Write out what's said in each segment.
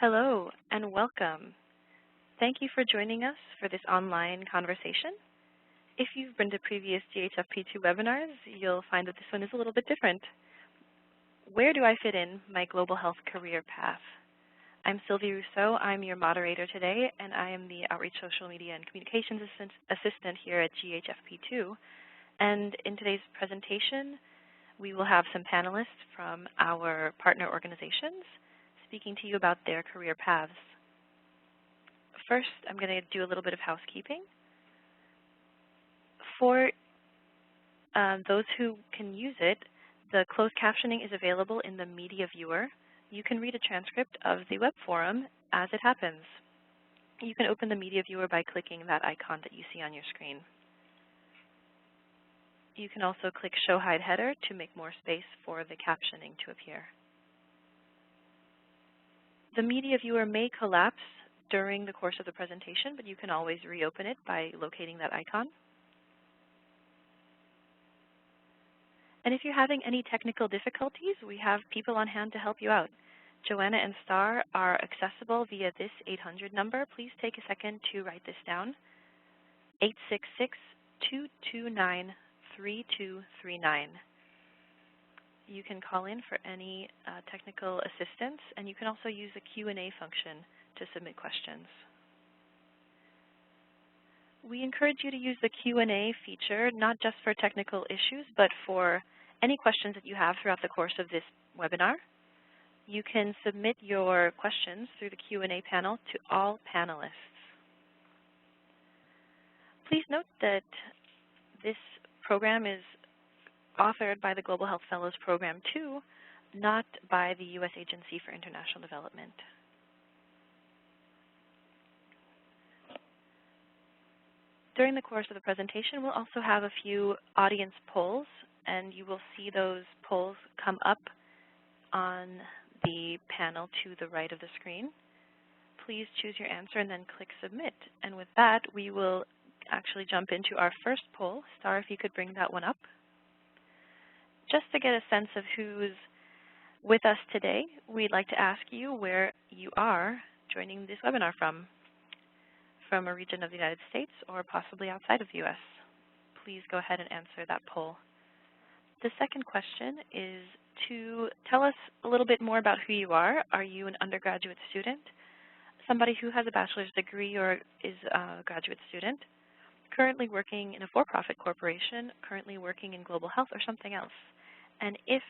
Hello and welcome. Thank you for joining us for this online conversation. If you've been to previous GHFP-II webinars, you'll find that this one is a little bit different. Where do I fit in my global health career path? I'm Sylvie Rousseau. I'm your moderator today, and I am the Outreach Social Media and Communications Assistant here at GHFP-II. And in today's presentation, we will have some panelists from our partner organizations speaking to you about their career paths. First, I'm going to do a little bit of housekeeping. For those who can use it, the closed captioning is available in the media viewer. You can read a transcript of the web forum as it happens. You can open the media viewer by clicking that icon that you see on your screen. You can also click Show Hide Header to make more space for the captioning to appear. The media viewer may collapse during the course of the presentation, but you can always reopen it by locating that icon. And if you're having any technical difficulties, we have people on hand to help you out. Joanna and Star are accessible via this 800 number. Please take a second to write this down, 866-229-3239. You can call in for any technical assistance, and you can also use the Q&A function to submit questions. We encourage you to use the Q&A feature not just for technical issues, but for any questions that you have throughout the course of this webinar. You can submit your questions through the Q&A panel to all panelists. Please note that this program is authored by the Global Health Fellows Program II, not by the U.S. Agency for International Development. During the course of the presentation, we'll also have a few audience polls, and you will see those polls come up on the panel to the right of the screen. Please choose your answer and then click Submit. And with that, we will actually jump into our first poll. Star, if you could bring that one up. Just to get a sense of who's with us today, we'd like to ask you where you are joining this webinar from a region of the United States or possibly outside of the U.S. Please go ahead and answer that poll. The second question is to tell us a little bit more about who you are. Are you an undergraduate student, somebody who has a bachelor's degree or is a graduate student, currently working in a for-profit corporation, currently working in global health, or something else? And if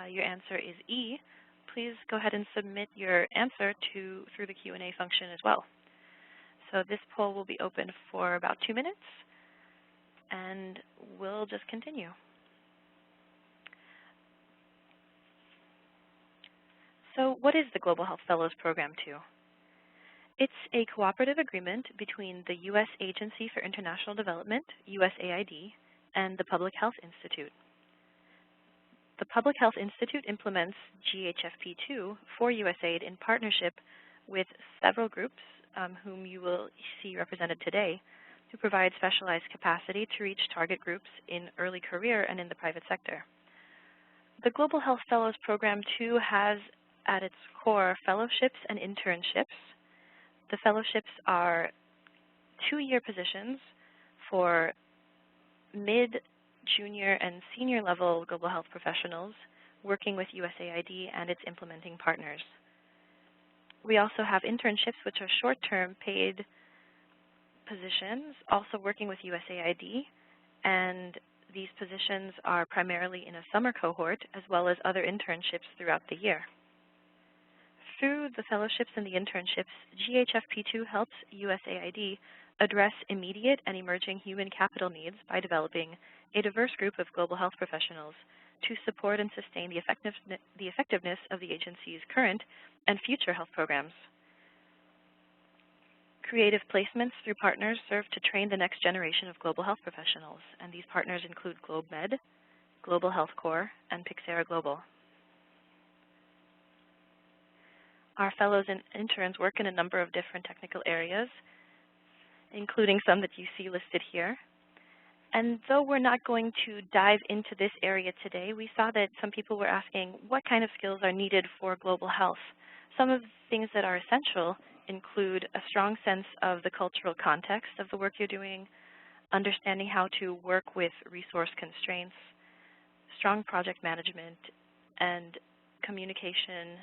your answer is E, please go ahead and submit your answer through the Q&A function as well. So this poll will be open for about 2 minutes, and we'll just continue. So what is the Global Health Fellows Program II? It's a cooperative agreement between the U.S. Agency for International Development, USAID, and the Public Health Institute. The Public Health Institute implements GHFP-II for USAID in partnership with several groups whom you will see represented today to provide specialized capacity to reach target groups in early career and in the private sector. The Global Health Fellows Program II has at its core fellowships and internships. The fellowships are 2-year positions for mid, junior, and senior level global health professionals working with USAID and its implementing partners. We also have internships, which are short-term paid positions, also working with USAID, and these positions are primarily in a summer cohort as well as other internships throughout the year. Through the fellowships and the internships, GHFP-II helps USAID address immediate and emerging human capital needs by developing a diverse group of global health professionals to support and sustain the effectiveness of the agency's current and future health programs. Creative placements through partners serve to train the next generation of global health professionals, and these partners include GlobeMed, Global Health Corps, and PYXERA Global. Our fellows and interns work in a number of different technical areas, including some that you see listed here. And though we're not going to dive into this area today, we saw that some people were asking what kind of skills are needed for global health. some of the things that are essential include a strong sense of the cultural context of the work you're doing, understanding how to work with resource constraints, strong project management, and communication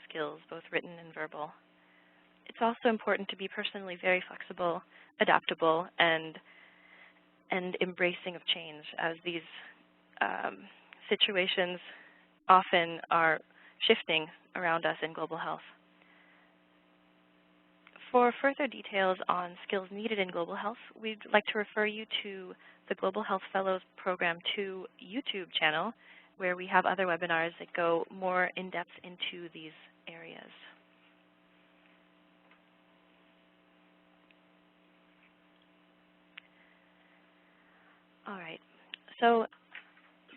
skills, both written and verbal. It's also important to be personally very flexible, adaptable, and embracing of change, as these situations often are shifting around us in global health. For further details on skills needed in global health, we'd like to refer you to the Global Health Fellows Program II YouTube channel, where we have other webinars that go more in depth into these areas. All right, so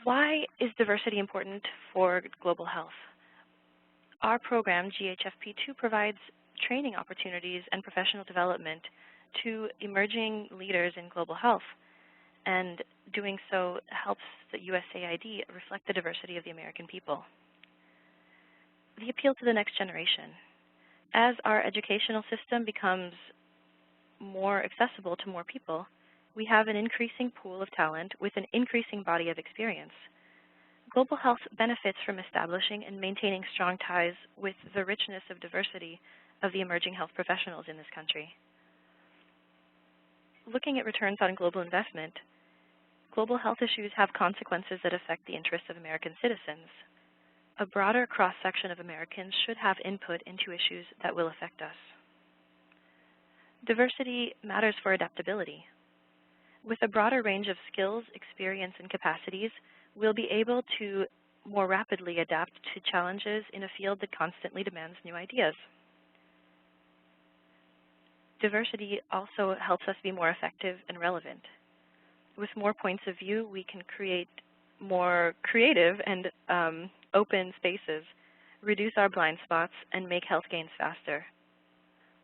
why is diversity important for global health? Our program, GHFP-II, provides training opportunities and professional development to emerging leaders in global health, and doing so helps the USAID reflect the diversity of the American people. The appeal to the next generation. As our educational system becomes more accessible to more people, we have an increasing pool of talent with an increasing body of experience. Global health benefits from establishing and maintaining strong ties with the richness of diversity of the emerging health professionals in this country. Looking at returns on global investment, global health issues have consequences that affect the interests of American citizens. A broader cross-section of Americans should have input into issues that will affect us. Diversity matters for adaptability. With a broader range of skills, experience, and capacities, we'll be able to more rapidly adapt to challenges in a field that constantly demands new ideas. Diversity also helps us be more effective and relevant. With more points of view, we can create more creative and open spaces, reduce our blind spots, and make health gains faster.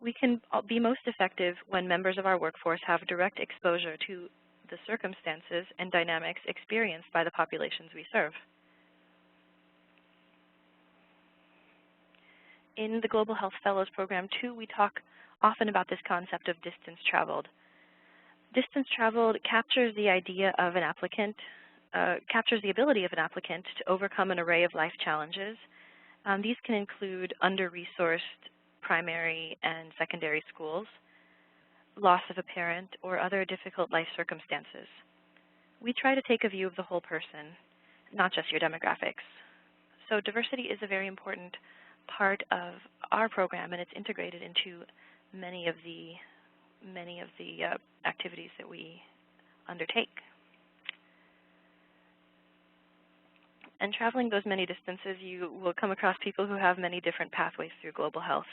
We can be most effective when members of our workforce have direct exposure to the circumstances and dynamics experienced by the populations we serve. In the Global Health Fellows Program II, we talk often about this concept of distance traveled. Distance traveled captures the idea of an applicant, captures the ability of an applicant to overcome an array of life challenges. These can include under-resourced primary and secondary schools, loss of a parent, or other difficult life circumstances. We try to take a view of the whole person, not just your demographics. So diversity is a very important part of our program, and it's integrated into many of the activities that we undertake. And traveling those many distances, you will come across people who have many different pathways through global health.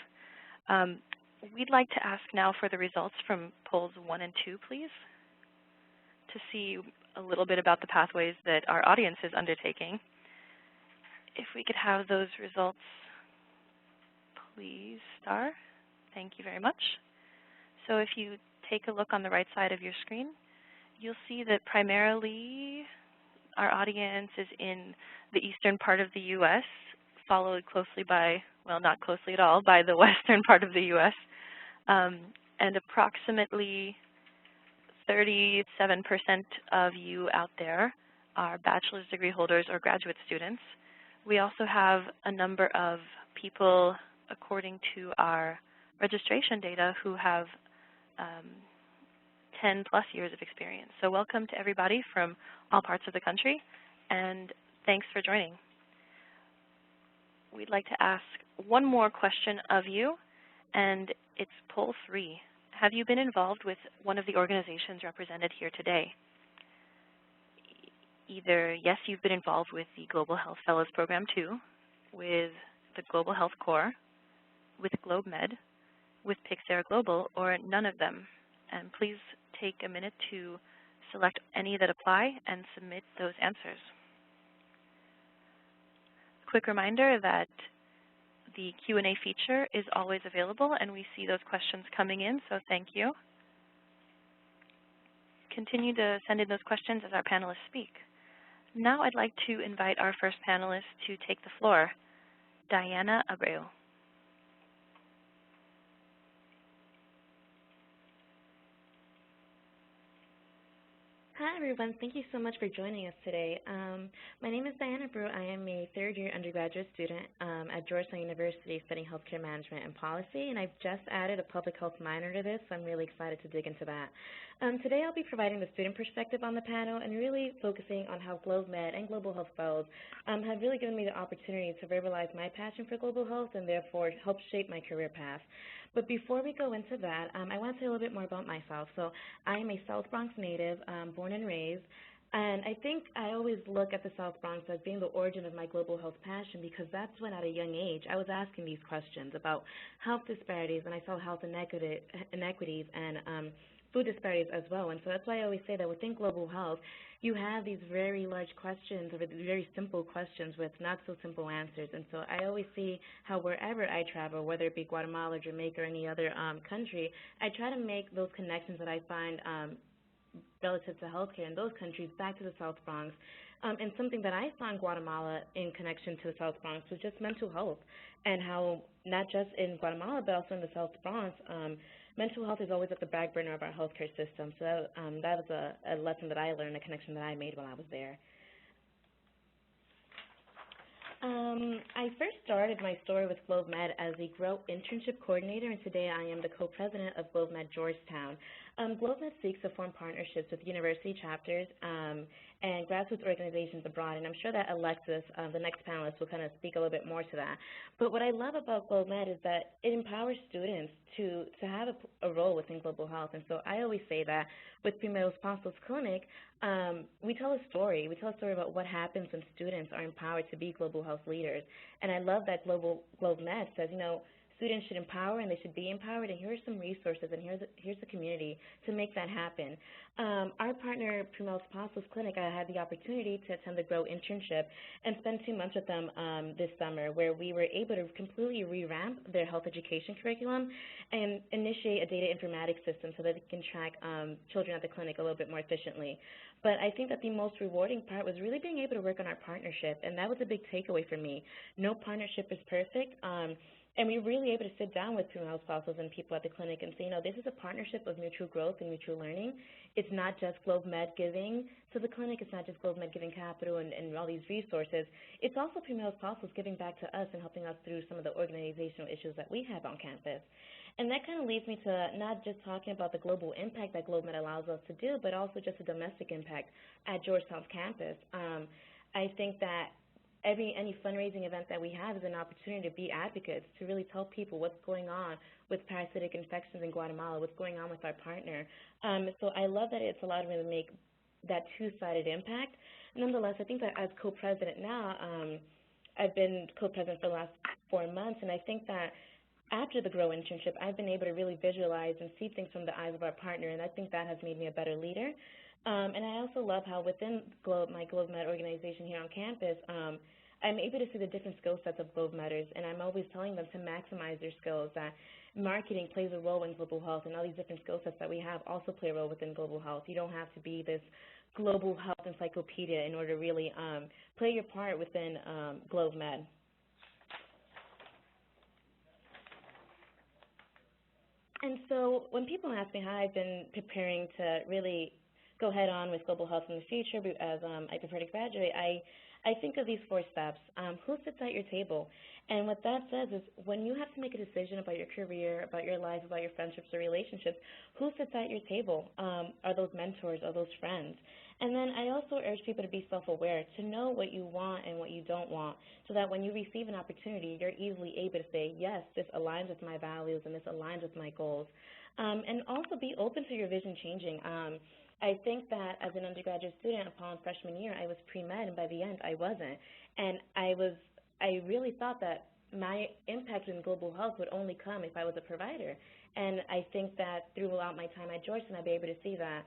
We'd like to ask now for the results from polls 1 and 2, please, to see a little bit about the pathways that our audience is undertaking. If we could have those results, please, Star. Thank you very much. So if you take a look on the right side of your screen, you'll see that primarily our audience is in the eastern part of the U.S., followed closely by, well, not closely at all, by the western part of the U.S. And approximately 37% of you out there are bachelor's degree holders or graduate students. We also have a number of people, according to our registration data, who have 10+ years of experience. So welcome to everybody from all parts of the country, and thanks for joining. We'd like to ask one more question of you, and it's poll 3. Have you been involved with one of the organizations represented here today? Either, yes, you've been involved with the Global Health Fellows Program II, with the Global Health Corps, with GlobeMed, with PYXERA Global, or none of them. And please take a minute to select any that apply and submit those answers. Quick reminder that the Q&A feature is always available, and we see those questions coming in, so thank you. Continue to send in those questions as our panelists speak. Now I'd like to invite our first panelist to take the floor, Diana Abreu. Hi, everyone. Thank you so much for joining us today. My name is Diana Brew. I am a third-year undergraduate student at Georgetown University studying healthcare management and policy, and I've just added a public health minor to this, so I'm really excited to dig into that. Today I'll be providing the student perspective on the panel and really focusing on how GlobeMed and Global Health Fellows have really given me the opportunity to verbalize my passion for global health and therefore help shape my career path. But before we go into that, I want to say a little bit more about myself. So I am a South Bronx native, born and raised, and I think I always look at the South Bronx as being the origin of my global health passion because that's when at a young age I was asking these questions about health disparities, and I saw health inequities and food disparities as well. And so that's why I always say that within global health, you have these very large questions or very simple questions with not so simple answers. And so I always see how wherever I travel, whether it be Guatemala, Jamaica, or any other country, I try to make those connections that I find relative to healthcare in those countries back to the South Bronx. And something that I saw in Guatemala in connection to the South Bronx was just mental health and how not just in Guatemala but also in the South Bronx, mental health is always at the back burner of our healthcare system. So that was a lesson that I learned, a connection that I made while I was there. I first started my story with GlobeMed as a Grow Internship Coordinator, and today I am the co-president of GlobeMed Georgetown. GlobeMed seeks to form partnerships with university chapters and grassroots organizations abroad, and I'm sure that Alexis, the next panelist, will kind of speak a little bit more to that. But what I love about GlobeMed is that it empowers students to have a role within global health, and so I always say that with Primeros Pasos Clinic, we tell a story. We tell a story about what happens when students are empowered to be global health leaders, and I love that GlobeMed says, you know, students should empower and they should be empowered, and here are some resources and here's the community to make that happen. Our partner, Primeros Pasos Clinic, I had the opportunity to attend the Grow internship and spend 2 months with them this summer, where we were able to completely revamp their health education curriculum and initiate a data informatics system so that they can track children at the clinic a little bit more efficiently. But I think that the most rewarding part was really being able to work on our partnership, and that was a big takeaway for me. No partnership is perfect. And we were really able to sit down with Primeros Pasos and people at the clinic and say, you know, this is a partnership of mutual growth and mutual learning. It's not just GlobeMed giving to the clinic. It's not just GlobeMed giving capital and all these resources. It's also Primeros Pasos giving back to us and helping us through some of the organizational issues that we have on campus. And that kind of leads me to not just talking about the global impact that GlobeMed allows us to do, but also just the domestic impact at Georgetown's campus. I think that any fundraising event that we have is an opportunity to be advocates, to really tell people what's going on with parasitic infections in Guatemala, what's going on with our partner. So I love that it's allowed me to make that two-sided impact. Nonetheless, I think that as co-president now, I've been co-president for the last 4 months, and I think that after the Grow internship, I've been able to really visualize and see things from the eyes of our partner, and I think that has made me a better leader. And I also love how within my GlobeMed organization here on campus, I'm able to see the different skill sets of GlobeMeders, and I'm always telling them to maximize their skills, that marketing plays a role in global health, and all these different skill sets that we have also play a role within global health. You don't have to be this global health encyclopedia in order to really play your part within GlobeMed. And so when people ask me how I've been preparing to really go head on with global health in the future as I prepare to graduate, I think of these 4 steps. Who sits at your table? And what that says is when you have to make a decision about your career, about your life, about your friendships or relationships, who sits at your table? Are those mentors? Are those friends? And then I also urge people to be self-aware, to know what you want and what you don't want, so that when you receive an opportunity, you're easily able to say, yes, this aligns with my values and this aligns with my goals. And also be open to your vision changing. I think that as an undergraduate student upon freshman year, I was pre-med, and by the end, I wasn't. And I really thought that my impact in global health would only come if I was a provider. And I think that throughout my time at Georgetown, I'll be able to see that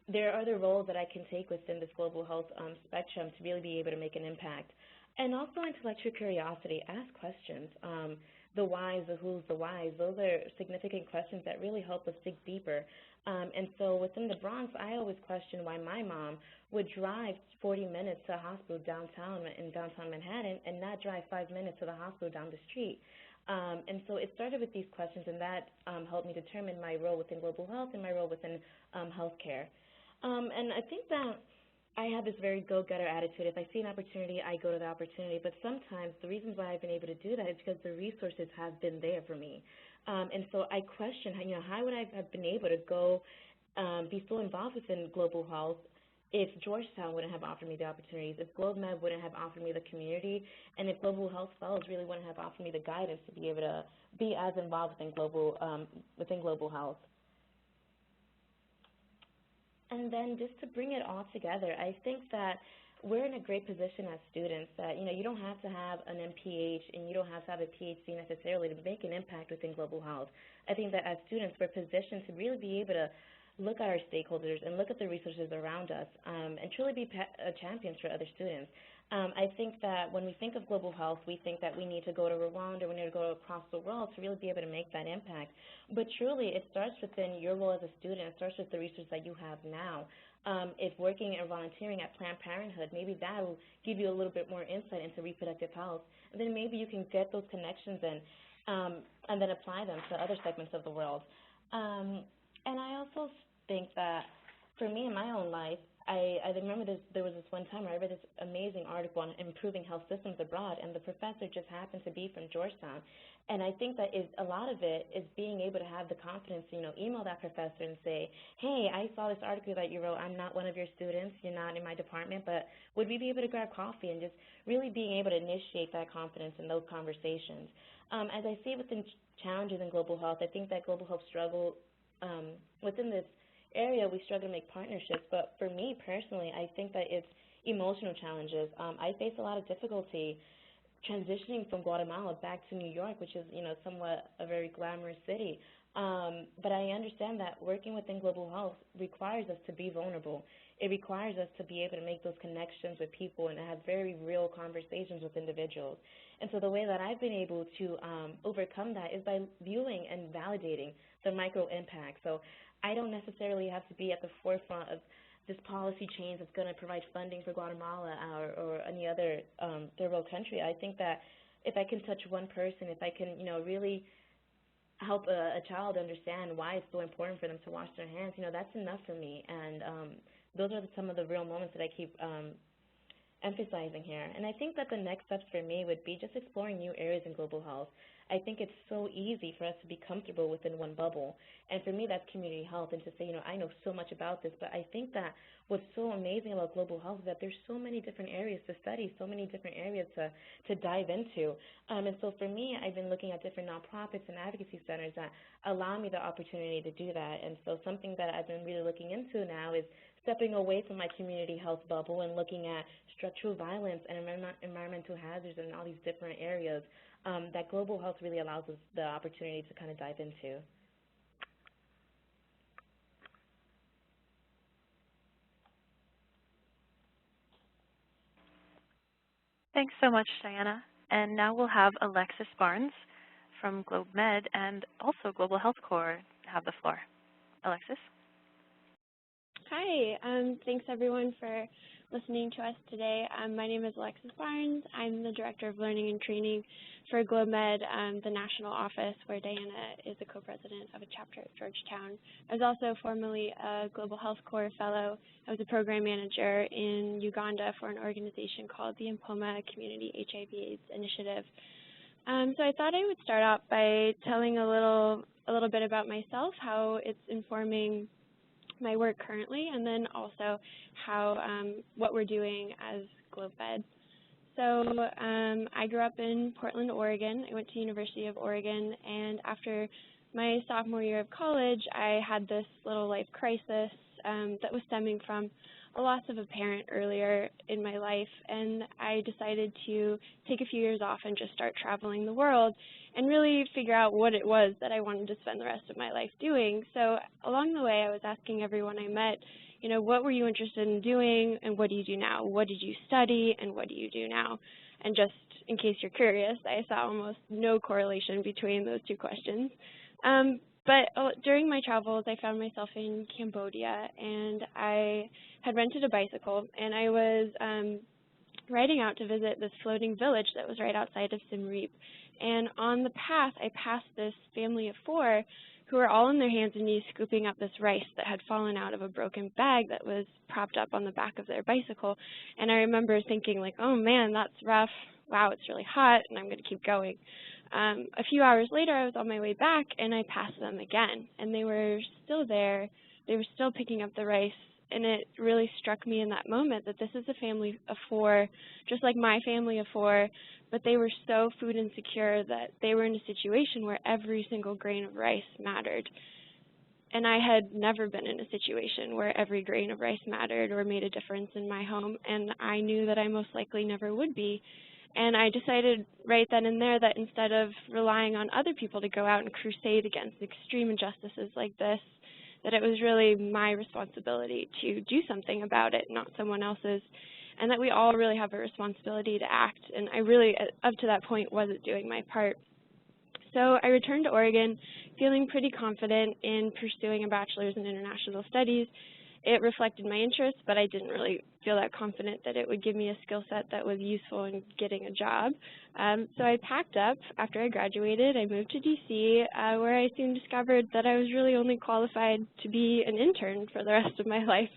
there are other roles that I can take within this global health spectrum to really be able to make an impact. And also intellectual curiosity, ask questions. The whys, the who's, the whys, those are significant questions that really help us dig deeper. And so within the Bronx, I always question why my mom would drive 40 minutes to a hospital in downtown Manhattan and not drive 5 minutes to the hospital down the street. And so it started with these questions, and that helped me determine my role within global health and my role within healthcare. And I think that I have this very go-getter attitude. If I see an opportunity, I go to the opportunity. But sometimes the reasons why I've been able to do that is because the resources have been there for me. And so I question, how would I have been able to go be so involved within global health if Georgetown wouldn't have offered me the opportunities, if GlobeMed wouldn't have offered me the community, and if Global Health Fellows really wouldn't have offered me the guidance to be able to be as involved within global health. And then just to bring it all together, I think that we're in a great position as students that, you don't have to have an MPH and you don't have to have a PhD necessarily to make an impact within global health. I think that as students, we're positioned to really be able to look at our stakeholders and look at the resources around us and truly be champions for other students. I think that when we think of global health, we think that we need to go to Rwanda, we need to go across the world to really be able to make that impact. But truly, it starts within your role as a student. It starts with the resources that you have now. If working and volunteering at Planned Parenthood, maybe that will give you a little bit more insight into reproductive health. And then maybe you can get those connections and then apply them to other segments of the world. And I also think that for me in my own life, I remember there was this one time where I read this amazing article on improving health systems abroad, and the professor just happened to be from Georgetown. And I think that a lot of it is being able to have the confidence to, email that professor and say, hey, I saw this article that you wrote. I'm not one of your students. You're not in my department, but would we be able to grab coffee? And just really being able to initiate that confidence in those conversations. As I see within challenges in global health, I think that global health struggle within this area, we struggle to make partnerships, but for me personally, I think that it's emotional challenges. I face a lot of difficulty transitioning from Guatemala back to New York, which is, somewhat a very glamorous city. But I understand that working within global health requires us to be vulnerable. It requires us to be able to make those connections with people and have very real conversations with individuals. And so the way that I've been able to overcome that is by viewing and validating the micro impact. So I don't necessarily have to be at the forefront of this policy change that's going to provide funding for Guatemala or any other third world country. I think that if I can touch one person, if I can, really help a child understand why it's so important for them to wash their hands, that's enough for me. And those are some of the real moments that I keep emphasizing here. And I think that the next steps for me would be just exploring new areas in global health. I think it's so easy for us to be comfortable within one bubble. And for me, that's community health, and to say, I know so much about this, but I think that what's so amazing about global health is that there's so many different areas to study, so many different areas to dive into. And so for me, I've been looking at different nonprofits and advocacy centers that allow me the opportunity to do that. And so something that I've been really looking into now is stepping away from my community health bubble and looking at structural violence and environmental hazards and all these different areas that global health really allows us the opportunity to kind of dive into. Thanks so much, Diana. And now we'll have Alexis Barnes from GlobeMed and also Global Health Corps have the floor. Alexis? Hi, thanks everyone for listening to us today. My name is Alexis Barnes. I'm the Director of Learning and Training for GlobeMed, the national office where Diana is a co-president of a chapter at Georgetown. I was also formerly a Global Health Corps Fellow. I was a program manager in Uganda for an organization called the Impoma Community HIV/AIDS Initiative. So I thought I would start out by telling a little bit about myself, how it's informing my work currently, and then also how what we're doing as GlobeMed. So I grew up in Portland, Oregon. I went to University of Oregon, and after my sophomore year of college, I had this little life crisis that was stemming from a loss of a parent earlier in my life, and I decided to take a few years off and just start traveling the world and really figure out what it was that I wanted to spend the rest of my life doing. So along the way, I was asking everyone I met, what were you interested in doing and what do you do now? What did you study and what do you do now? And just in case you're curious, I saw almost no correlation between those two questions. But during my travels, I found myself in Cambodia, and I had rented a bicycle, and I was riding out to visit this floating village that was right outside of Siem Reap. And on the path, I passed this family of 4 who were all on their hands and knees scooping up this rice that had fallen out of a broken bag that was propped up on the back of their bicycle. And I remember thinking, like, oh man, that's rough. Wow, it's really hot, and I'm going to keep going. A few hours later, I was on my way back, and I passed them again. And they were still there. They were still picking up the rice. And it really struck me in that moment that this is a family of 4, just like my family of 4, but they were so food insecure that they were in a situation where every single grain of rice mattered. And I had never been in a situation where every grain of rice mattered or made a difference in my home, and I knew that I most likely never would be. And I decided right then and there that instead of relying on other people to go out and crusade against extreme injustices like this, that it was really my responsibility to do something about it, not someone else's, and that we all really have a responsibility to act. And I really, up to that point, wasn't doing my part. So I returned to Oregon feeling pretty confident in pursuing a bachelor's in international studies. It reflected my interests, but I didn't really feel that confident that it would give me a skill set that was useful in getting a job. So I packed up after I graduated. I moved to D.C., where I soon discovered that I was really only qualified to be an intern for the rest of my life.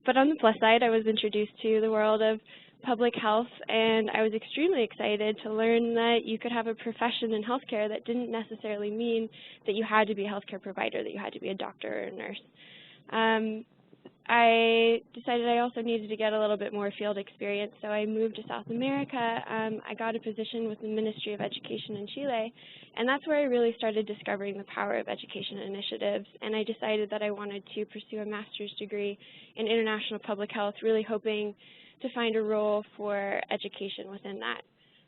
But on the plus side, I was introduced to the world of public health, and I was extremely excited to learn that you could have a profession in healthcare that didn't necessarily mean that you had to be a healthcare provider, that you had to be a doctor or a nurse. I decided I also needed to get a little bit more field experience, so I moved to South America. I got a position with the Ministry of Education in Chile, and that's where I really started discovering the power of education initiatives, and I decided that I wanted to pursue a master's degree in international public health, really hoping to find a role for education within that.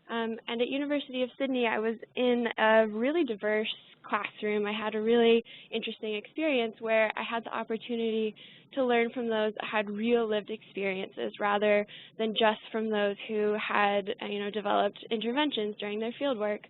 And at University of Sydney, I was in a really diverse classroom. I had a really interesting experience where I had the opportunity to learn from those that had real lived experiences rather than just from those who had, developed interventions during their field work.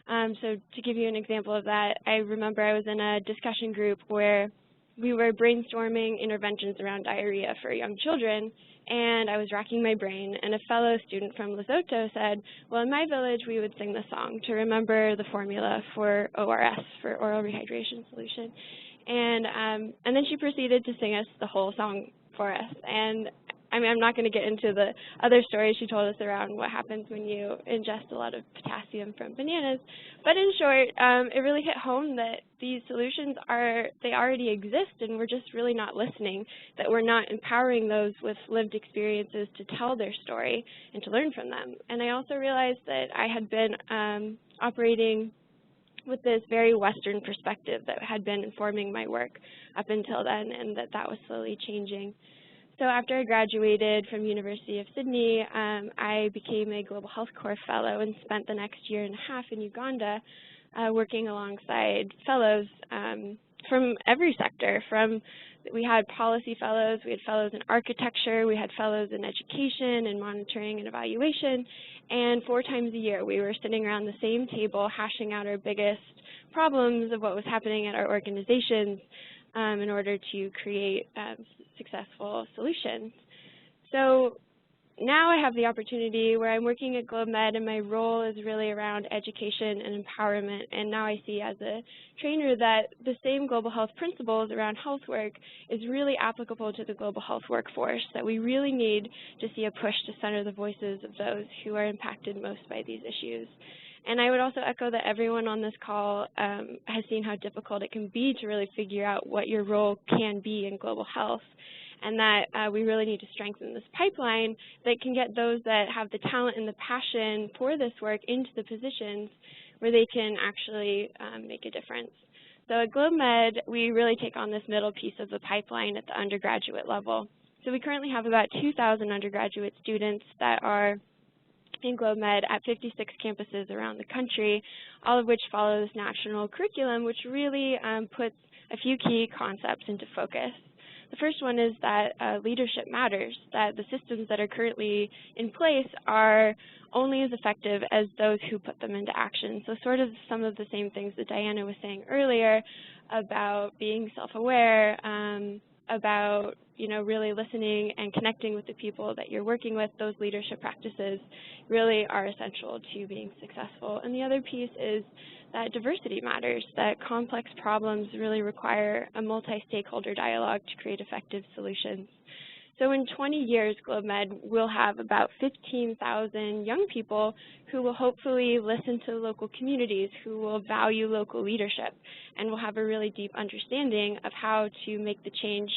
So to give you an example of that, I remember I was in a discussion group where we were brainstorming interventions around diarrhea for young children, and I was racking my brain, and a fellow student from Lesotho said, well, in my village, we would sing the song to remember the formula for ORS, for oral rehydration solution. And then she proceeded to sing us the whole song for us. And I mean, I'm not going to get into the other stories she told us around what happens when you ingest a lot of potassium from bananas. But in short, it really hit home that these solutions they already exist, and we're just really not listening, that we're not empowering those with lived experiences to tell their story and to learn from them. And I also realized that I had been operating with this very Western perspective that had been informing my work up until then, and that was slowly changing. So after I graduated from University of Sydney, I became a Global Health Corps Fellow and spent the next year and a half in Uganda working alongside fellows from every sector. We had policy fellows, we had fellows in architecture, we had fellows in education and monitoring and evaluation, and 4 times a year we were sitting around the same table hashing out our biggest problems of what was happening at our organizations in order to create successful solutions. So now I have the opportunity where I'm working at GlobeMed, and my role is really around education and empowerment. And now I see as a trainer that the same global health principles around health work is really applicable to the global health workforce, that we really need to see a push to center the voices of those who are impacted most by these issues. And I would also echo that everyone on this call has seen how difficult it can be to really figure out what your role can be in global health, and that we really need to strengthen this pipeline that can get those that have the talent and the passion for this work into the positions where they can actually make a difference. So at GlobeMed, we really take on this middle piece of the pipeline at the undergraduate level. So we currently have about 2,000 undergraduate students that are in GlobeMed at 56 campuses around the country, all of which follow this national curriculum, which really puts a few key concepts into focus. The first one is that leadership matters, that the systems that are currently in place are only as effective as those who put them into action. So sort of some of the same things that Diana was saying earlier about being self-aware, about, really listening and connecting with the people that you're working with. Those leadership practices really are essential to being successful. And the other piece is that diversity matters, that complex problems really require a multi-stakeholder dialogue to create effective solutions. So in 20 years, GlobeMed will have about 15,000 young people who will hopefully listen to local communities, who will value local leadership, and will have a really deep understanding of how to make the change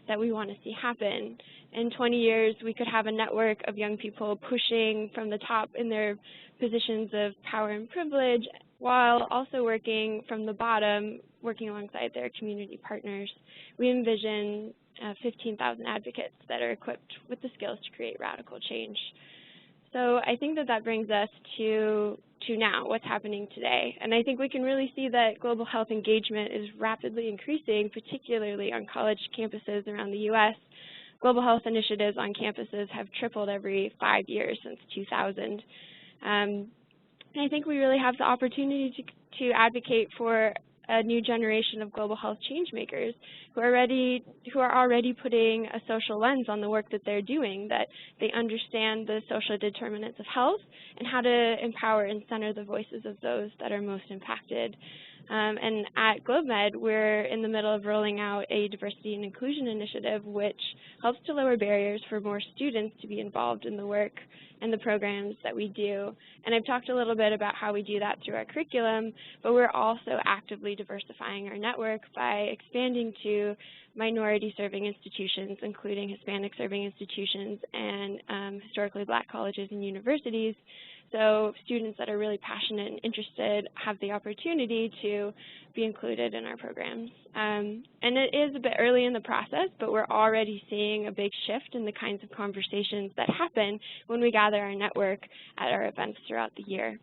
that we want to see happen. In 20 years, we could have a network of young people pushing from the top in their positions of power and privilege, while also working from the bottom, working alongside their community partners. We envision 15,000 advocates that are equipped with the skills to create radical change. So I think that brings us to now, what's happening today. And I think we can really see that global health engagement is rapidly increasing, particularly on college campuses around the U.S. Global health initiatives on campuses have tripled every 5 years since 2000. And I think we really have the opportunity to advocate for a new generation of global health change makers who are already putting a social lens on the work that they're doing, that they understand the social determinants of health and how to empower and center the voices of those that are most impacted. And at GlobeMed, we're in the middle of rolling out a diversity and inclusion initiative which helps to lower barriers for more students to be involved in the work and the programs that we do. And I've talked a little bit about how we do that through our curriculum, but we're also actively diversifying our network by expanding to minority-serving institutions, including Hispanic-serving institutions and historically Black colleges and universities. So students that are really passionate and interested have the opportunity to be included in our programs. And it is a bit early in the process, but we're already seeing a big shift in the kinds of conversations that happen when we gather our network at our events throughout the year.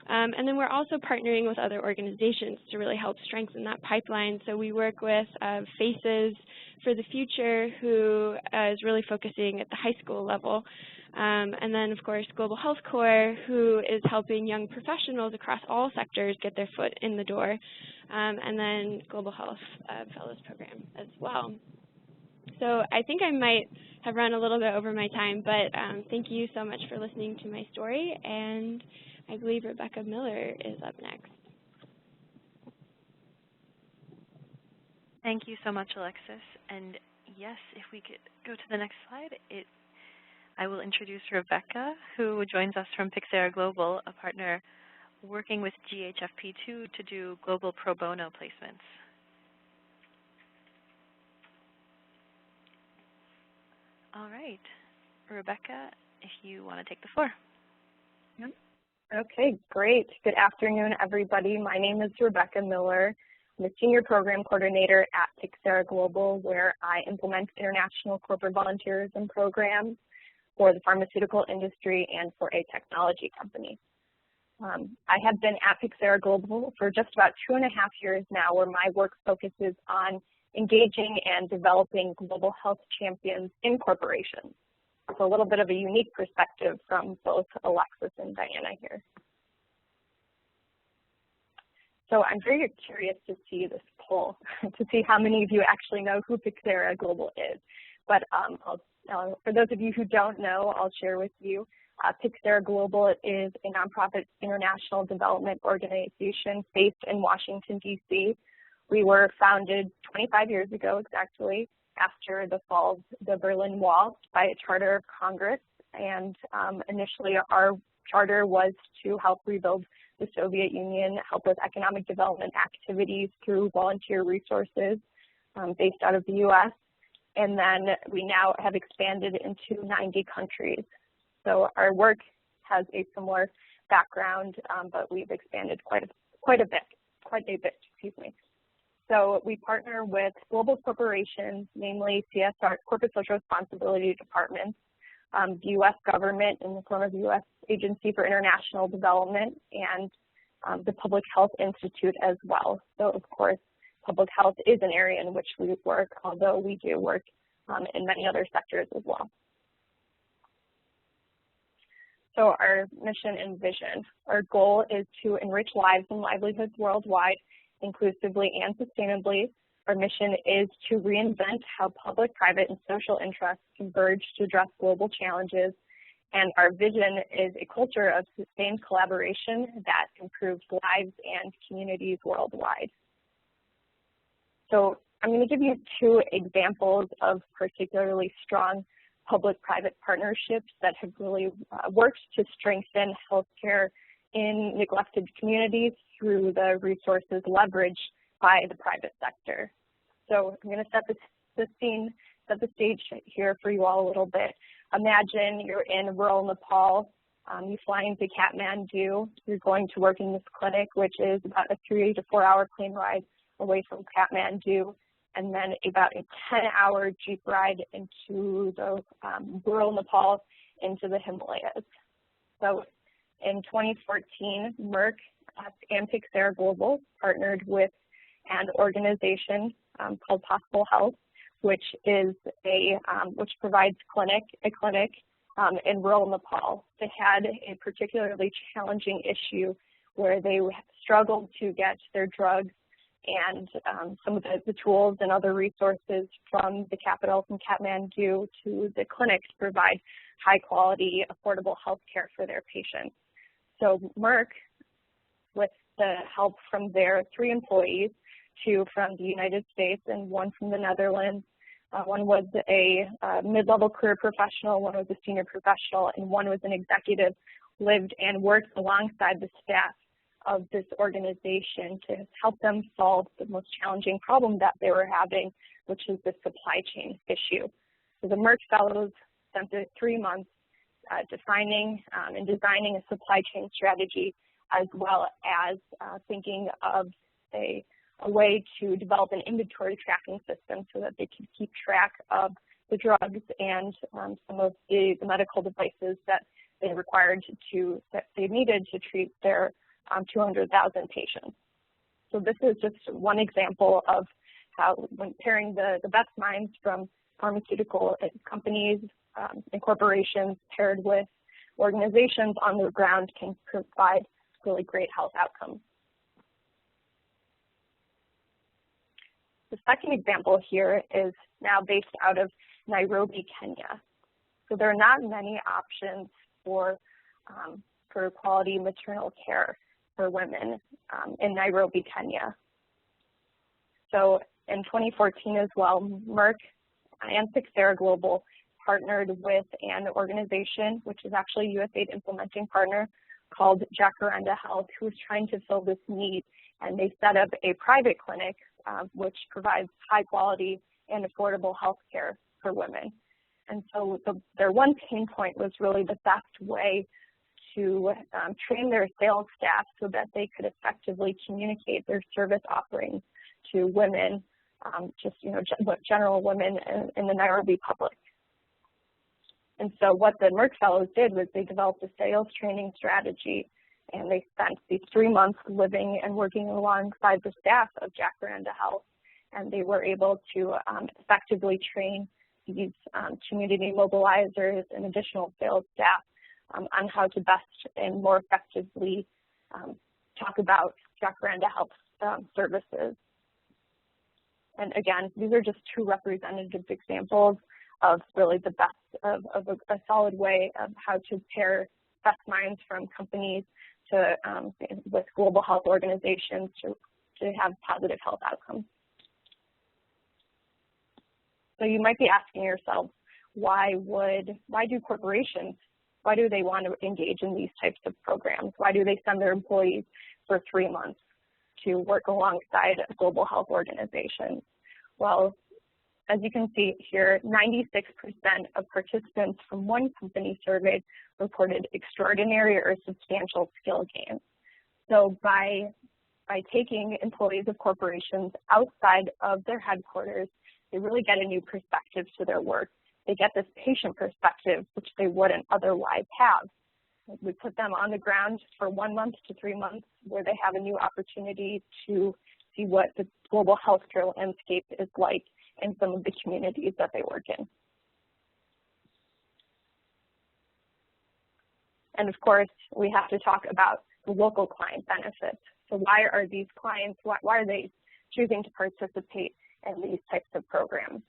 And then we're also partnering with other organizations to really help strengthen that pipeline. So we work with Faces for the Future, who is really focusing at the high school level. And then, of course, Global Health Corps, who is helping young professionals across all sectors get their foot in the door. And then Global Health Fellows Program as well. So I think I might have run a little bit over my time, but thank you so much for listening to my story. And I believe Rebecca Miller is up next. Thank you so much, Alexis. And yes, if we could go to the next slide, I will introduce Rebecca, who joins us from PYXERA Global, a partner working with GHFP-II to do global pro bono placements. All right, Rebecca, if you want to take the floor. Okay, great. Good afternoon, everybody. My name is Rebecca Miller. I'm a Senior Program Coordinator at PYXERA Global, where I implement international corporate volunteerism programs for the pharmaceutical industry and for a technology company. I have been at PYXERA Global for just about 2.5 years now, where my work focuses on engaging and developing global health champions in corporations. So a little bit of a unique perspective from both Alexis and Diana here. So I'm very curious to see this poll, to see how many of you actually know who PYXERA Global is. But for those of you who don't know, I'll share with you. PYXERA Global is a nonprofit international development organization based in Washington, D.C. We were founded 25 years ago exactly, after the fall of the Berlin Wall, by a charter of Congress. And initially our charter was to help rebuild the Soviet Union, help with economic development activities through volunteer resources based out of the U.S. And then we now have expanded into 90 countries. So our work has a similar background, but we've expanded quite a bit, excuse me. So we partner with global corporations, namely CSR, corporate social responsibility departments, the U.S. government in the form of the U.S. Agency for International Development, and the Public Health Institute as well. So of course, public health is an area in which we work, although we do work in many other sectors as well. So our mission and vision, our goal is to enrich lives and livelihoods worldwide, inclusively and sustainably, Our mission is to reinvent how public, private, and social interests converge to address global challenges. And our vision is a culture of sustained collaboration that improves lives and communities worldwide. So I'm going to give you two examples of particularly strong public-private partnerships that have really worked to strengthen healthcare in neglected communities through the resources leveraged by the private sector. So I'm going to set the stage here for you all a little bit. Imagine you're in rural Nepal. You fly into Kathmandu. You're going to work in this clinic, which is about a 3 to 4 hour plane ride away from Kathmandu, and then about a 10-hour Jeep ride into the rural Nepal into the Himalayas. So in 2014, Merck and PYXERA Global partnered with an organization called Possible Health, which is which provides a clinic in rural Nepal. They had a particularly challenging issue where they struggled to get their drugs and some of the tools and other resources from the capital, from Kathmandu, to the clinic to provide high quality, affordable health care for their patients. So Merck, with the help from their 3 employees, 2 from the United States and 1 from the Netherlands, one was a mid-level career professional, one was a senior professional, and one was an executive, lived and worked alongside the staff of this organization to help them solve the most challenging problem that they were having, which is the supply chain issue. So the Merck Fellows spent 3 months defining and designing a supply chain strategy, as well as thinking of a way to develop an inventory tracking system so that they could keep track of the drugs and some of the medical devices that they that they needed to treat their 200,000 patients. So this is just one example of how, when pairing the best minds from pharmaceutical companies and corporations paired with organizations on the ground, can provide really great health outcomes. The second example here is now based out of Nairobi, Kenya. So there are not many options for quality maternal care for women in Nairobi, Kenya. So in 2014 as well, Merck and PYXERA Global partnered with an organization, which is actually a USAID implementing partner, called Jacaranda Health, who was trying to fill this need. And they set up a private clinic which provides high quality and affordable health care for women. And so their one pain point was really the best way to train their sales staff so that they could effectively communicate their service offerings to women, general women in the Nairobi public. And so what the Merck Fellows did was they developed a sales training strategy, and they spent these 3 months living and working alongside the staff of Jacaranda Health, and they were able to effectively train these community mobilizers and additional sales staff on how to best and more effectively talk about Jacaranda Health services. And again, these are just 2 representative examples of really the best of a solid way of how to pair best minds from companies to with global health organizations to have positive health outcomes. So you might be asking yourself, why do corporations, why do they want to engage in these types of programs? Why do they send their employees for 3 months to work alongside a global health organization? Well, as you can see here, 96% of participants from one company surveyed reported extraordinary or substantial skill gains. So by taking employees of corporations outside of their headquarters, they really get a new perspective to their work. They get this patient perspective, which they wouldn't otherwise have. We put them on the ground for 1 month to 3 months, where they have a new opportunity to see what the global healthcare landscape is like in some of the communities that they work in. And of course, we have to talk about the local client benefits. So why are these clients, why are they choosing to participate in these types of programs.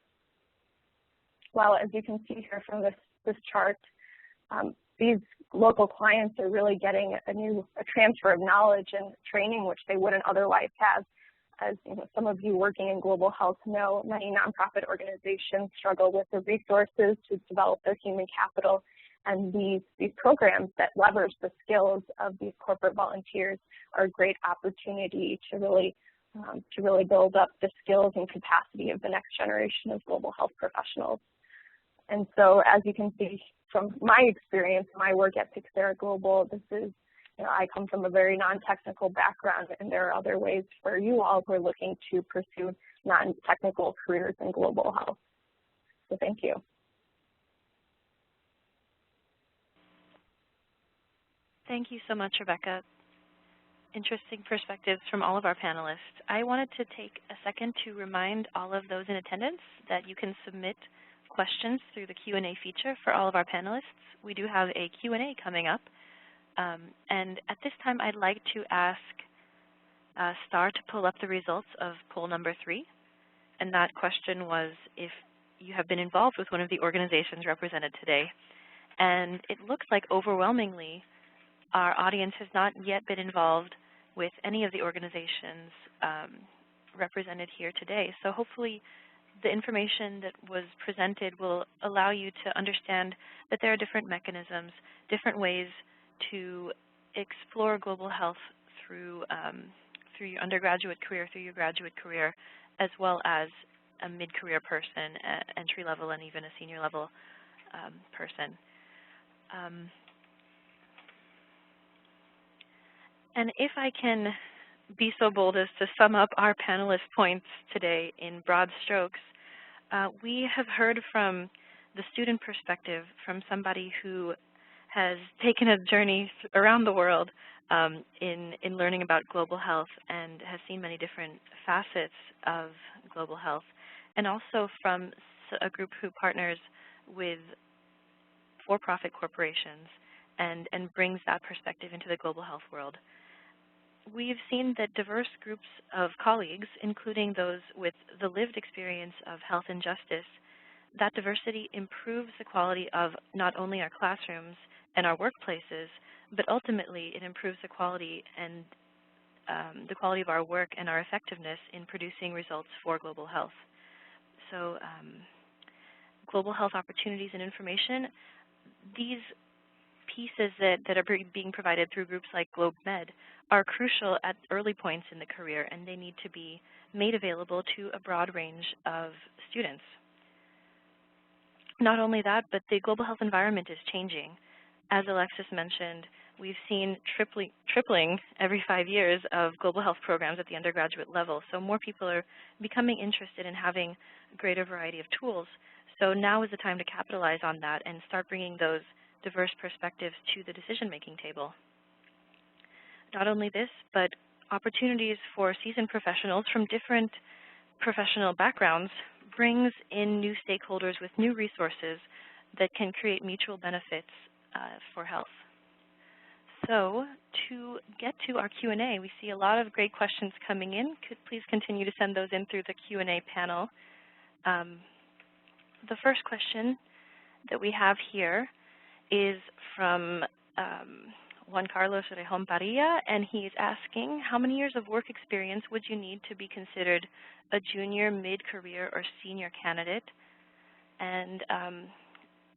Well, as you can see here from this chart, these local clients are really getting a transfer of knowledge and training which they wouldn't otherwise have. As some of you working in global health know, many nonprofit organizations struggle with the resources to develop their human capital, and these programs that leverage the skills of these corporate volunteers are a great opportunity to really build up the skills and capacity of the next generation of global health professionals. And so, as you can see from my experience, my work at PYXERA Global, this is, I come from a very non-technical background, and there are other ways for you all who are looking to pursue non-technical careers in global health. So thank you. Thank you so much, Rebecca. Interesting perspectives from all of our panelists. I wanted to take a second to remind all of those in attendance that you can submit questions through the Q&A feature for all of our panelists. We do have a Q&A coming up. And at this time, I'd like to ask Star to pull up the results of poll number 3. And that question was if you have been involved with one of the organizations represented today. And it looks like overwhelmingly our audience has not yet been involved with any of the organizations represented here today. So hopefully the information that was presented will allow you to understand that there are different mechanisms, different ways to explore global health through your undergraduate career, through your graduate career, as well as a mid-career person, entry-level, and even a senior-level person. And if I can be so bold as to sum up our panelist points today in broad strokes, we have heard from the student perspective from somebody who has taken a journey around the world in learning about global health and has seen many different facets of global health, and also from a group who partners with for-profit corporations and brings that perspective into the global health world. We've seen that diverse groups of colleagues, including those with the lived experience of health and justice, that diversity improves the quality of not only our classrooms and our workplaces, but ultimately it improves the quality and the quality of our work and our effectiveness in producing results for global health. So global health opportunities and information, these pieces that are being provided through groups like GlobeMed are crucial at early points in the career, and they need to be made available to a broad range of students. Not only that, but the global health environment is changing. As Alexis mentioned, we've seen tripling every 5 years of global health programs at the undergraduate level, so more people are becoming interested in having a greater variety of tools. So now is the time to capitalize on that and start bringing those diverse perspectives to the decision-making table. Not only this, but opportunities for seasoned professionals from different professional backgrounds brings in new stakeholders with new resources that can create mutual benefits for health. So to get to our Q&A, we see a lot of great questions coming in. Please continue to send those in through the Q&A panel. The first question that we have here is from Juan Carlos Rejon Parilla, and he's asking, how many years of work experience would you need to be considered a junior, mid-career, or senior candidate? And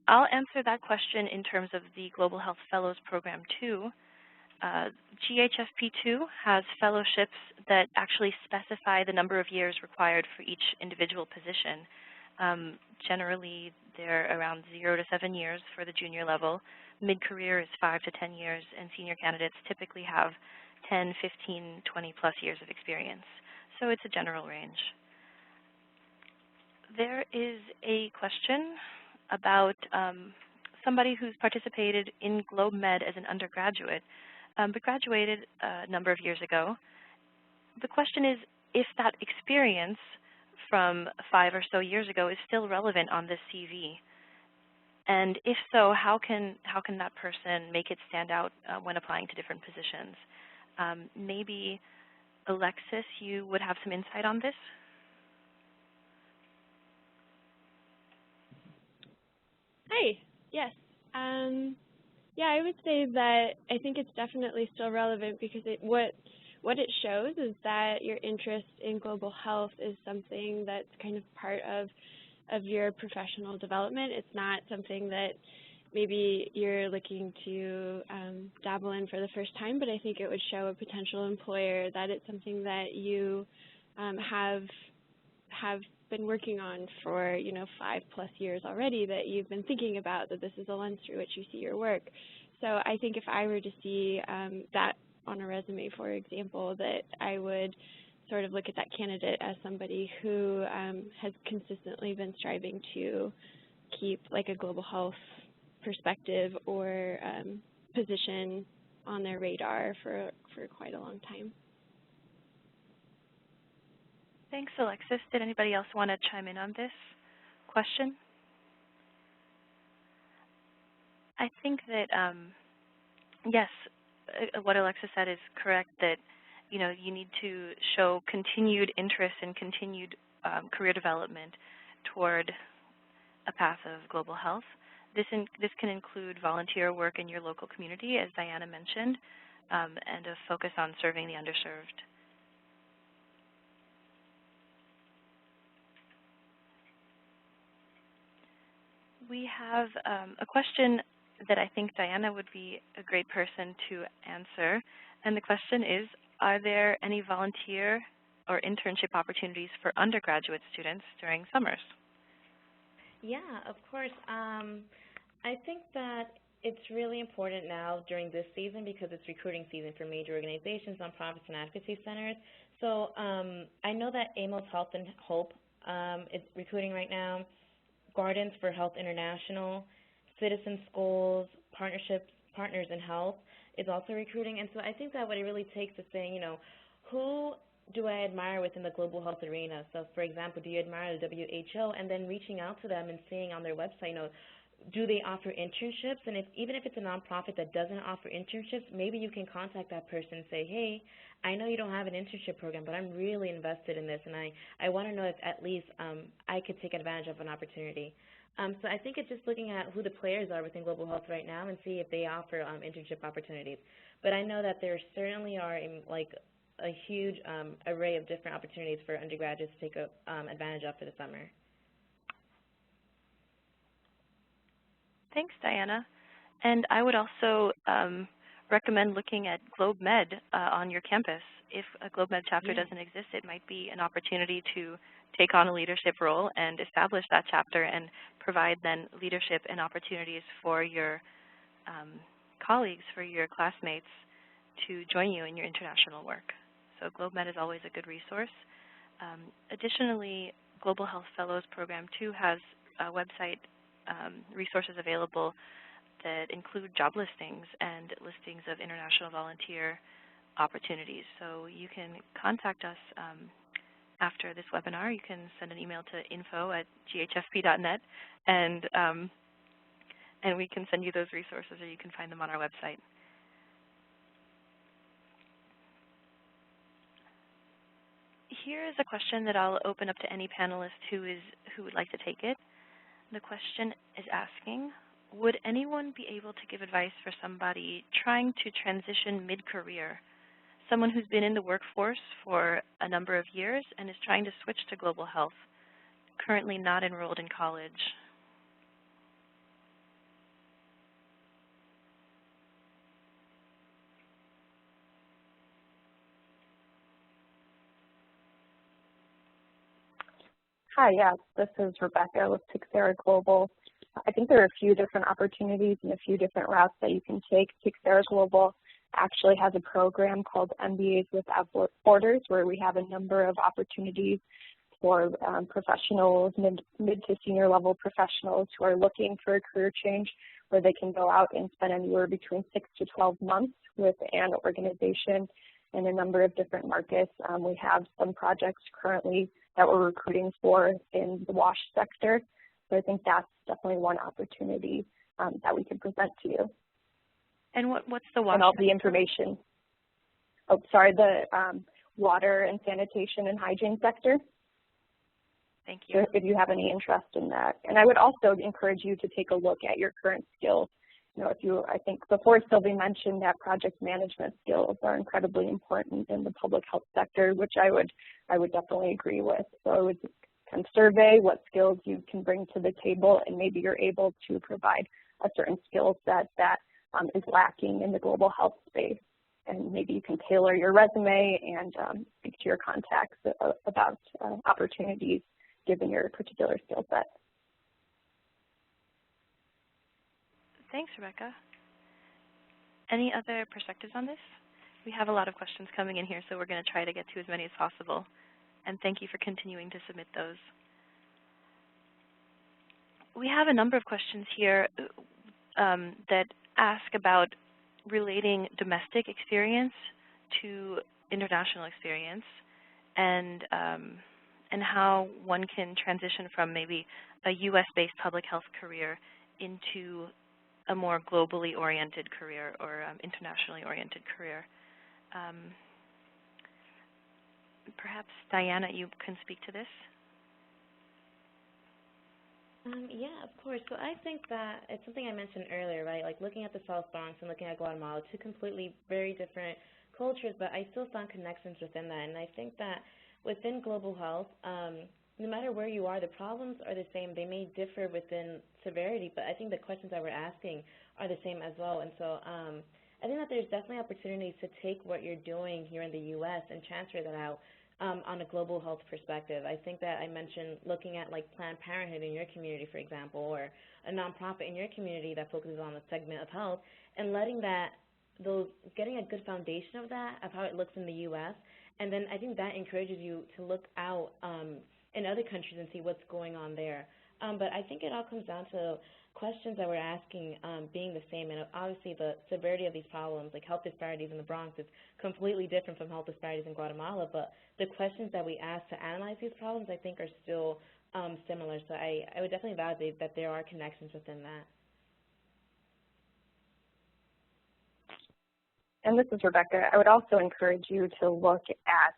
I'll answer that question in terms of the Global Health Fellows Program too. GHFP-II has fellowships that actually specify the number of years required for each individual position. Generally, they're around 0 to 7 years for the junior level. Mid-career is 5 to 10 years, and senior candidates typically have 10, 15, 20 plus years of experience. So it's a general range. There is a question about somebody who's participated in GlobeMed as an undergraduate, but graduated a number of years ago. The question is if that experience from 5 or so years ago is still relevant on this CV. And if so, how can that person make it stand out when applying to different positions? Maybe, Alexis, you would have some insight on this? Hi. Yes. Yeah, I would say that I think it's definitely still relevant because what it shows is that your interest in global health is something that's kind of part of your professional development. It's not something that maybe you're looking to dabble in for the first time, but I think it would show a potential employer that it's something that you have been working on for 5+ years already, that you've been thinking about, that this is a lens through which you see your work. So I think if I were to see that on a resume, for example, that I would sort of look at that candidate as somebody who has consistently been striving to keep like a global health perspective or position on their radar for quite a long time. Thanks, Alexis. Did anybody else want to chime in on this question? I think that, yes, what Alexis said is correct, that you need to show continued interest and continued career development toward a path of global health. This can include volunteer work in your local community, as Diana mentioned, and a focus on serving the underserved. We have a question that I think Diana would be a great person to answer, and the question is, are there any volunteer or internship opportunities for undergraduate students during summers? Yeah, of course. I think that it's really important now during this season because it's recruiting season for major organizations, nonprofits, and advocacy centers. So I know that Amos Health and Hope is recruiting right now. Gardens for Health International, Citizen Schools, Partners in Health is also recruiting. And so I think that what it really takes is saying, who do I admire within the global health arena? So, for example, do you admire the WHO? And then reaching out to them and seeing on their website, do they offer internships? And even if it's a nonprofit that doesn't offer internships, maybe you can contact that person and say, hey, I know you don't have an internship program, but I'm really invested in this, and I want to know if at least I could take advantage of an opportunity. So I think it's just looking at who the players are within global health right now and see if they offer internship opportunities. But I know that there certainly are a huge array of different opportunities for undergraduates to take advantage of for the summer. Thanks, Diana. And I would also recommend looking at GlobeMed on your campus. If a GlobeMed chapter doesn't exist, it might be an opportunity to take on a leadership role and establish that chapter and provide then leadership and opportunities for your colleagues, for your classmates to join you in your international work. So GlobeMed is always a good resource. Additionally, Global Health Fellows Program 2 has a website resources available that include job listings and listings of international volunteer opportunities. So you can contact us after this webinar. You can send an email to info@ghfp.net, and we can send you those resources, or you can find them on our website. Here is a question that I'll open up to any panelist who would like to take it. The question is asking, would anyone be able to give advice for somebody trying to transition mid-career, someone who's been in the workforce for a number of years and is trying to switch to global health, currently not enrolled in college? Hi, yes, this is Rebecca with PYXERA Global. I think there are a few different opportunities and a few different routes that you can take. PYXERA Global actually has a program called MBAs Without Borders, where we have a number of opportunities for professionals, mid to senior level professionals who are looking for a career change, where they can go out and spend anywhere between 6 to 12 months with an organization in a number of different markets. We have some projects currently that we're recruiting for in the WASH sector. So I think that's definitely one opportunity that we can present to you. And what's the WASH? And all the information. Oh, sorry, the water and sanitation and hygiene sector. Thank you. if you have any interest in that. And I would also encourage you to take a look at your current skills. I think before Sylvie mentioned that project management skills are incredibly important in the public health sector, which I would definitely agree with. So I would kind of survey what skills you can bring to the table, and maybe you're able to provide a certain skill set that is lacking in the global health space. And maybe you can tailor your resume and speak to your contacts about opportunities given your particular skill set. Thanks, Rebecca. Any other perspectives on this? We have a lot of questions coming in here, so we're going to try to get to as many as possible. And thank you for continuing to submit those. We have a number of questions here that ask about relating domestic experience to international experience, and how one can transition from maybe a U.S.-based public health career into a more globally oriented career or internationally oriented career. Perhaps, Diana, you can speak to this? Yeah, of course. So I think that it's something I mentioned earlier, right? Like looking at the South Bronx and looking at Guatemala, two completely very different cultures, but I still found connections within that. And I think that within global health, no matter where you are, the problems are the same. They may differ within severity, but I think the questions that we're asking are the same as well. And so I think that there's definitely opportunities to take what you're doing here in the U.S. and transfer that out on a global health perspective. I think that I mentioned looking at like Planned Parenthood in your community, for example, or a nonprofit in your community that focuses on a segment of health, and letting getting a good foundation of that, of how it looks in the U.S., and then I think that encourages you to look out in other countries and see what's going on there. But I think it all comes down to questions that we're asking being the same, and obviously the severity of these problems, like health disparities in the Bronx, is completely different from health disparities in Guatemala, but the questions that we ask to analyze these problems, I think, are still similar. So I would definitely validate that there are connections within that. And this is Rebecca. I would also encourage you to look at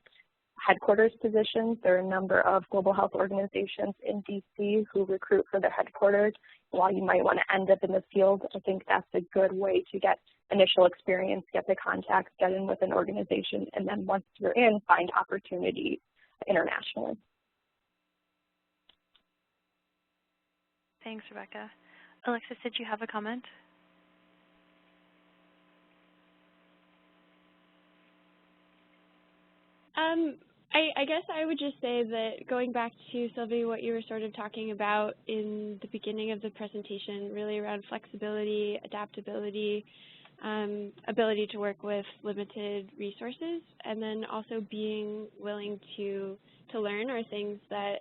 headquarters positions. There are a number of global health organizations in DC who recruit for their headquarters. While you might want to end up in the field, I think that's a good way to get initial experience, get the contacts, get in with an organization, and then once you're in, find opportunities internationally. Thanks, Rebecca. Alexis, did you have a comment? I guess I would just say that going back to, Sylvie, what you were sort of talking about in the beginning of the presentation, really around flexibility, adaptability, ability to work with limited resources, and then also being willing to learn are things that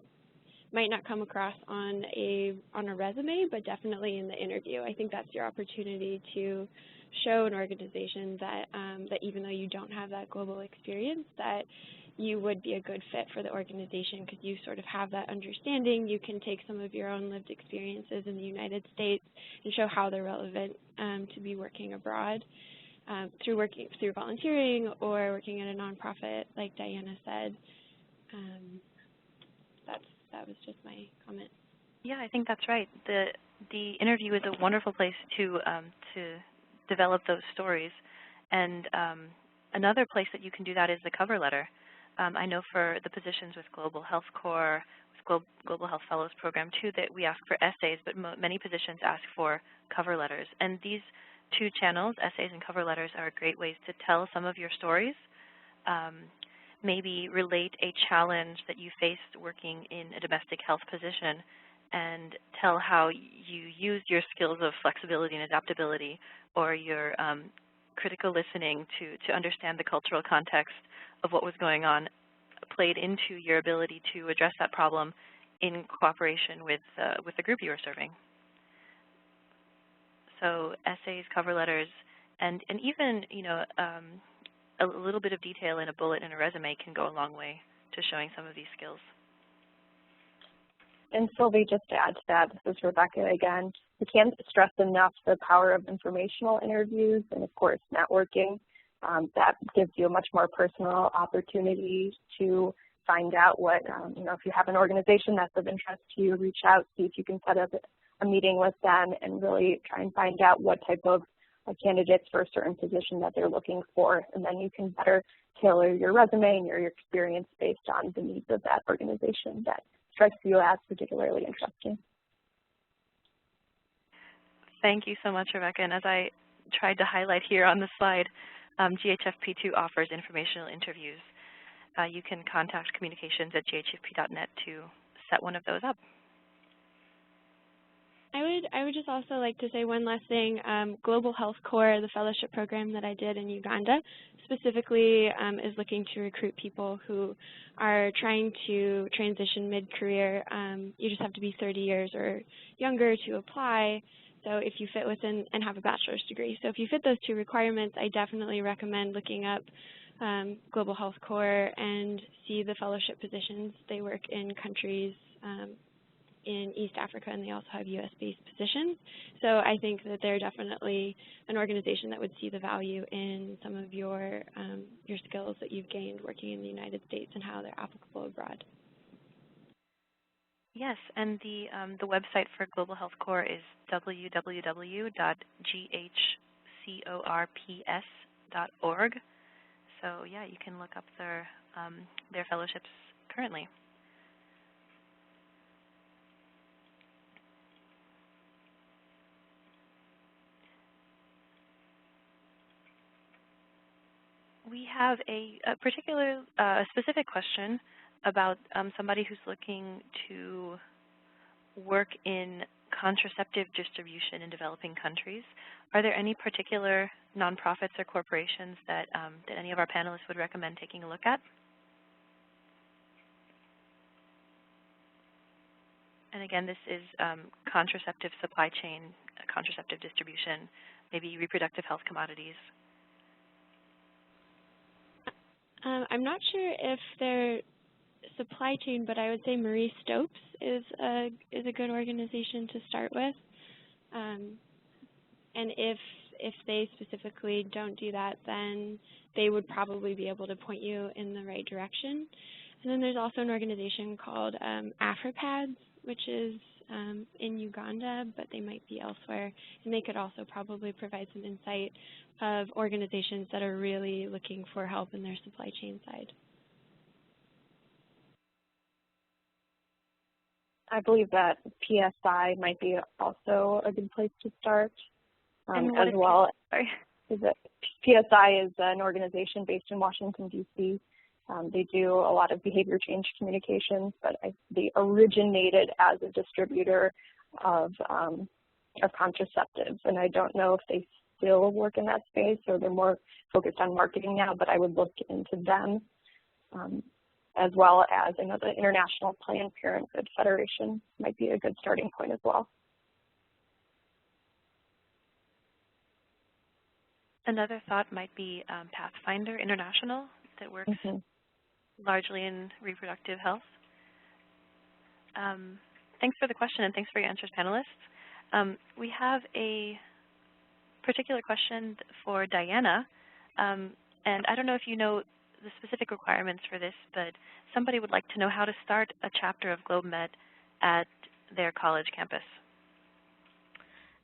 might not come across on a resume, but definitely in the interview. I think that's your opportunity to show an organization that that even though you don't have that global experience, that you would be a good fit for the organization because you sort of have that understanding. You can take some of your own lived experiences in the United States and show how they're relevant to be working abroad through volunteering or working at a nonprofit, like Diana said. That was just my comment. Yeah, I think that's right. The interview is a wonderful place to develop those stories, and another place that you can do that is the cover letter. I know for the positions with Global Health Corps, with Global Health Fellows Program too, that we ask for essays, but many positions ask for cover letters. And these two channels, essays and cover letters, are great ways to tell some of your stories. Maybe relate a challenge that you faced working in a domestic health position and tell how you used your skills of flexibility and adaptability or your critical listening to understand the cultural context of what was going on played into your ability to address that problem in cooperation with the group you were serving. So essays, cover letters, and even a little bit of detail in a bullet in a resume can go a long way to showing some of these skills. And Sylvie, just to add to that, this is Rebecca again. We can't stress enough the power of informational interviews and, of course, networking. That gives you a much more personal opportunity to find out what, if you have an organization that's of interest to you, reach out, see if you can set up a meeting with them and really try and find out what type of candidates for a certain position that they're looking for. And then you can better tailor your resume and your experience based on the needs of that organization that strikes you as particularly interesting. Thank you so much, Rebecca. And as I tried to highlight here on the slide, GHFP-II offers informational interviews. You can contact communications@ghfp.net to set one of those up. I would just also like to say one last thing. Global Health Corps, the fellowship program that I did in Uganda, specifically is looking to recruit people who are trying to transition mid-career. You just have to be 30 years or younger to apply. So if you fit within and have a bachelor's degree. So if you fit those two requirements, I definitely recommend looking up Global Health Corps and see the fellowship positions. They work in countries in East Africa, and they also have US-based positions. So I think that they're definitely an organization that would see the value in some of your skills that you've gained working in the United States and how they're applicable abroad. Yes, and the website for Global Health Corps is www.ghcorps.org. So yeah, you can look up their fellowships currently. We have a particular, specific question about somebody who's looking to work in contraceptive distribution in developing countries. Are there any particular nonprofits or corporations that any of our panelists would recommend taking a look at? And again, this is contraceptive supply chain, contraceptive distribution, maybe reproductive health commodities. I'm not sure if they're supply chain, but I would say Marie Stopes is a good organization to start with. And if they specifically don't do that, then they would probably be able to point you in the right direction. And then there's also an organization called AfriPads, which is in Uganda, but they might be elsewhere. And they could also probably provide some insight of organizations that are really looking for help in their supply chain side. I believe that PSI might be also a good place to start as well. PSI is an organization based in Washington, D.C. They do a lot of behavior change communications, but they originated as a distributor of contraceptives, and I don't know if they still work in that space or they're more focused on marketing now, but I would look into them, as well as another International Planned Parenthood Federation might be a good starting point as well. Another thought might be Pathfinder International that works largely in reproductive health. Thanks for the question and thanks for your answers, panelists. We have a particular question for Diana, and I don't know if you know the specific requirements for this, but somebody would like to know how to start a chapter of GlobeMed at their college campus.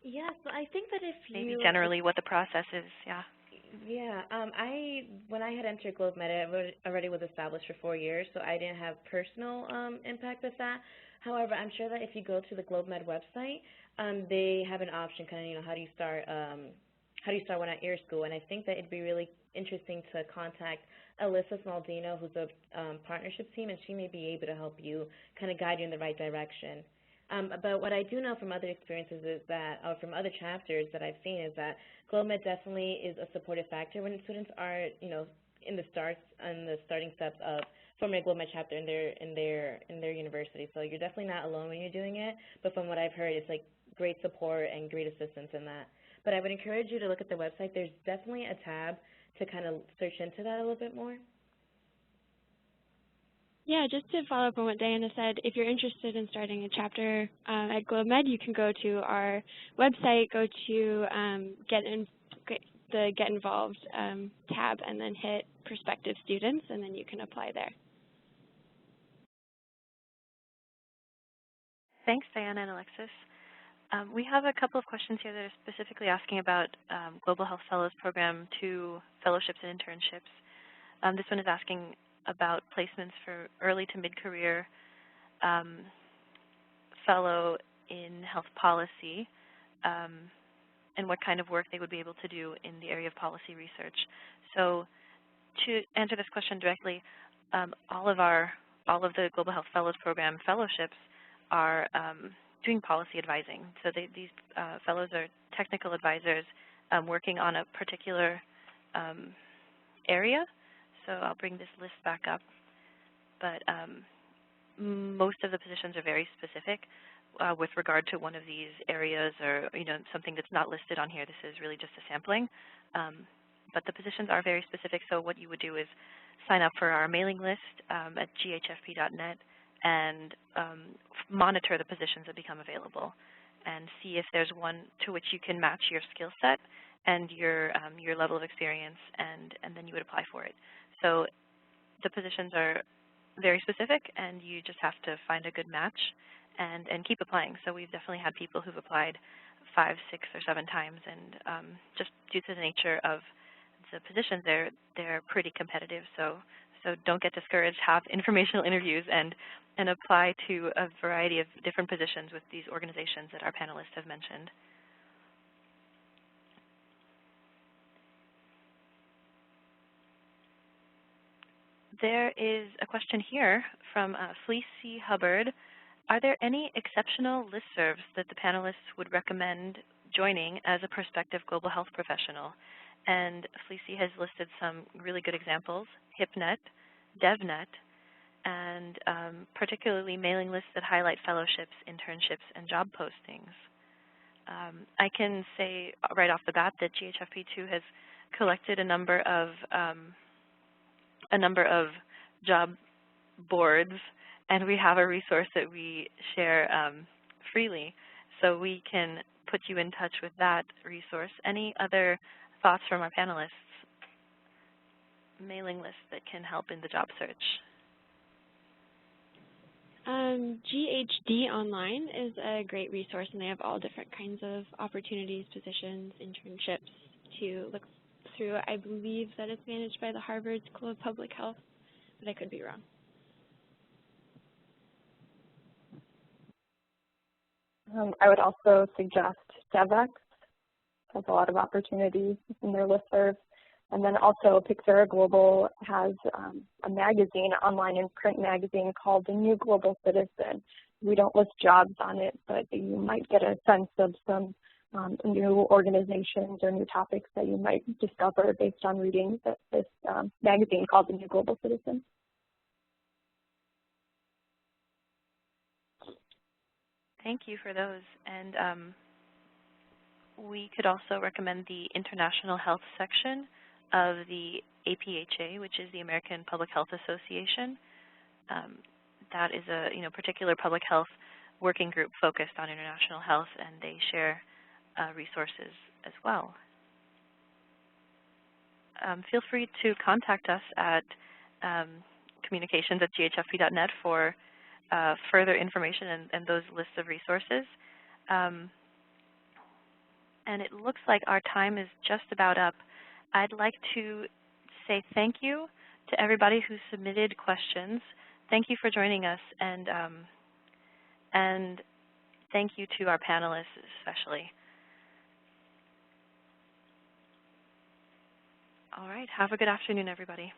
Yeah, so I think that if maybe you... generally what the process is, yeah. Yeah, when I had entered GlobeMed, it already was established for 4 years, so I didn't have personal impact with that. However, I'm sure that if you go to the GlobeMed website, they have an option, kind of, how do you start one at your school? And I think that it'd be really interesting to contact Alyssa Smaldino, who's a partnership team, and she may be able to help you, kind of guide you in the right direction. But what I do know from other experiences is that, or from other chapters that I've seen, is that GlobeMed definitely is a supportive factor when students are, in the starting steps of forming a GlobeMed chapter in their university. So you're definitely not alone when you're doing it. But from what I've heard, it's like great support and great assistance in that. But I would encourage you to look at the website. There's definitely a tab to kind of search into that a little bit more. Yeah, just to follow up on what Diana said, if you're interested in starting a chapter at GlobeMed, you can go to our website, go to the Get Involved tab, and then hit Prospective Students, and then you can apply there. Thanks, Diana and Alexis. We have a couple of questions here that are specifically asking about Global Health Fellows Program to fellowships and internships. This one is asking about placements for early to mid-career fellow in health policy and what kind of work they would be able to do in the area of policy research. So to answer this question directly, all of the Global Health Fellows Program fellowships are doing policy advising. So these fellows are technical advisors working on a particular area. So I'll bring this list back up. But most of the positions are very specific with regard to one of these areas or something that's not listed on here. This is really just a sampling. But the positions are very specific. So what you would do is sign up for our mailing list at GHFP.net and monitor the positions that become available and see if there's one to which you can match your skill set and your level of experience, and then you would apply for it. So the positions are very specific, and you just have to find a good match and keep applying. So we've definitely had people who've applied 5, 6, or 7 times, and just due to the nature of the positions, they're pretty competitive. So don't get discouraged. Have informational interviews and apply to a variety of different positions with these organizations that our panelists have mentioned. There is a question here from Felicie Hubbard. Are there any exceptional listservs that the panelists would recommend joining as a prospective global health professional? And Felicie has listed some really good examples: HIPNet, DevNet, and particularly mailing lists that highlight fellowships, internships, and job postings. I can say right off the bat that GHFP-II has collected a number of job boards, and we have a resource that we share freely, so we can put you in touch with that resource. Any other thoughts from our panelists? Mailing lists that can help in the job search. GHD Online is a great resource, and they have all different kinds of opportunities, positions, internships to look through. I believe that it's managed by the Harvard School of Public Health, but I could be wrong. I would also suggest DevX. Has a lot of opportunities in their listserv. And then also PYXERA Global has a magazine, online and print magazine called The New Global Citizen. We don't list jobs on it, but you might get a sense of some new organizations or new topics that you might discover based on reading this magazine called The New Global Citizen. Thank you for those. And we could also recommend the International Health section of the APHA, which is the American Public Health Association. That is a particular public health working group focused on international health, and they share resources as well. Feel free to contact us at communications@ghfp.net for further information and those lists of resources. And it looks like our time is just about up. I'd like to say thank you to everybody who submitted questions. Thank you for joining us, and thank you to our panelists especially. All right, have a good afternoon, everybody.